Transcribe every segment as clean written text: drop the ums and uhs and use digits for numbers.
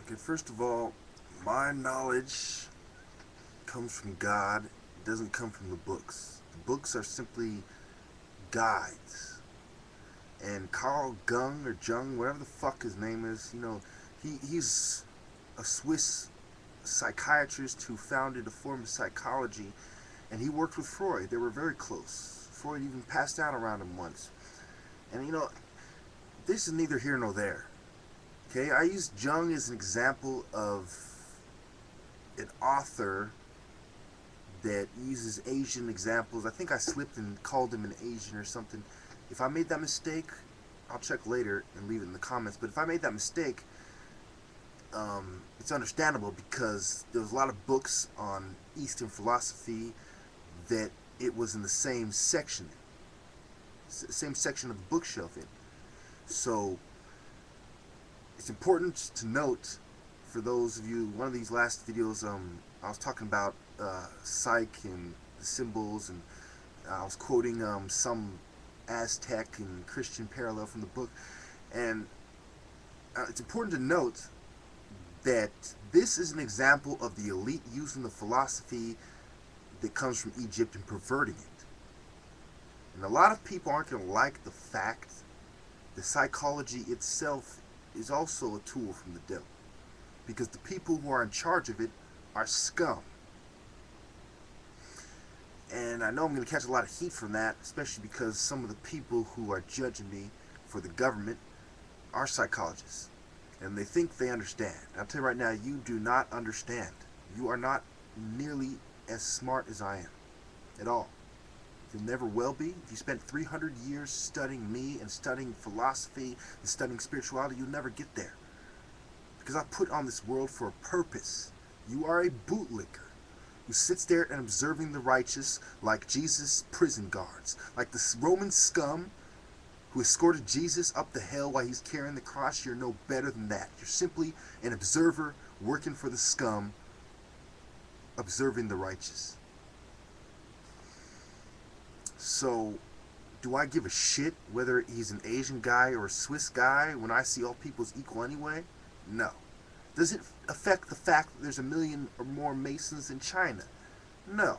Okay, first of all, my knowledge comes from God. It doesn't come from the books. The books are simply guides. And Carl Jung or Jung, whatever the fuck his name is, he's a Swiss psychiatrist who founded a form of psychology, and he worked with Freud. They were very close. Freud even passed out around him once. And this is neither here nor there. Okay, I use Jung as an example of an author that uses Asian examples. I think I slipped and called him an Asian or something. If I made that mistake, I'll check later and leave it in the comments. But if I made that mistake, it's understandable because there was a lot of books on Eastern philosophy that it was in the same section of the bookshelf in. So it's important to note, for those of you, one of these last videos, I was talking about psych and the symbols, and I was quoting some Aztec and Christian parallel from the book, and it's important to note that this is an example of the elite using the philosophy that comes from Egypt and perverting it. And a lot of people aren't going to like the fact that psychology itself is also a tool from the devil, because the people who are in charge of it are scum. And I know I'm going to catch a lot of heat from that, especially because some of the people who are judging me for the government are psychologists, and they think they understand. I'll tell you right now, you do not understand. You are not nearly as smart as I am at all. You'll never will be. If you spent 300 years studying me and studying philosophy and studying spirituality, you'll never get there. Because I put on this world for a purpose. You are a bootlicker who sits there and observing the righteous like Jesus' prison guards, like the Roman scum who escorted Jesus up the hill while he's carrying the cross. You're no better than that. You're simply an observer working for the scum, observing the righteous. So, do I give a shit whether he's an Asian guy or a Swiss guy when I see all people as equal anyway? No. Does it affect the fact that there's 1 million or more Masons in China? No.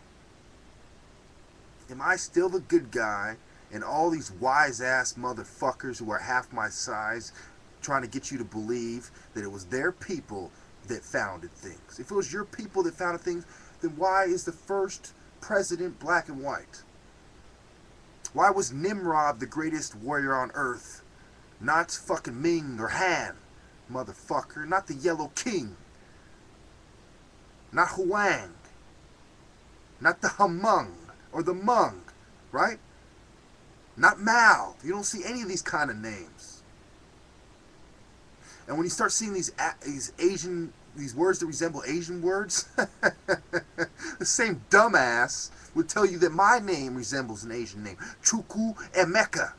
Am I still the good guy, and all these wise-ass motherfuckers who are half my size trying to get you to believe that it was their people that founded things? If it was your people that founded things, then why is the first president black and white? Why was Nimrod the greatest warrior on earth? Not fucking Ming or Han, motherfucker. Not the Yellow King. Not Huang. Not the Hmong or the Hmong, right? Not Mao. You don't see any of these kind of names. And when you start seeing these words that resemble Asian words, the same dumbass would tell you that my name resembles an Asian name, Chukwu Emeka.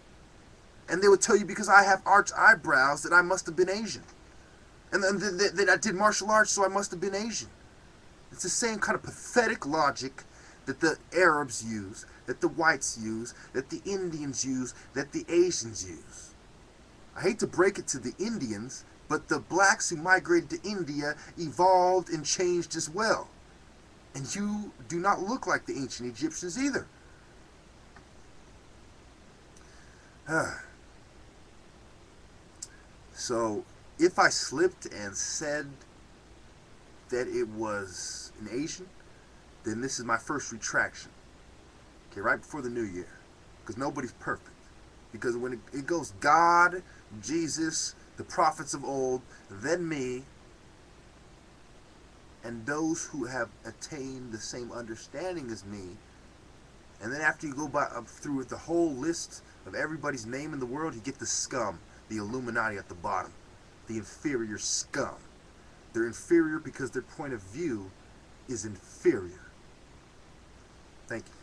And they would tell you because I have arched eyebrows that I must have been Asian. And then that I did martial arts, so I must have been Asian. It's the same kind of pathetic logic that the Arabs use, that the whites use, that the Indians use, that the Asians use. I hate to break it to the Indians, but the blacks who migrated to India evolved and changed as well. And you do not look like the ancient Egyptians either. So, if I slipped and said that it was an Asian, then this is my first retraction. Okay, right before the new year. Because nobody's perfect. Because when it goes God, Jesus, the prophets of old, then me, and those who have attained the same understanding as me, and then after you go through the whole list of everybody's name in the world, you get the scum, the illuminati at the bottom, the inferior scum. They're inferior because their point of view is inferior. Thank you.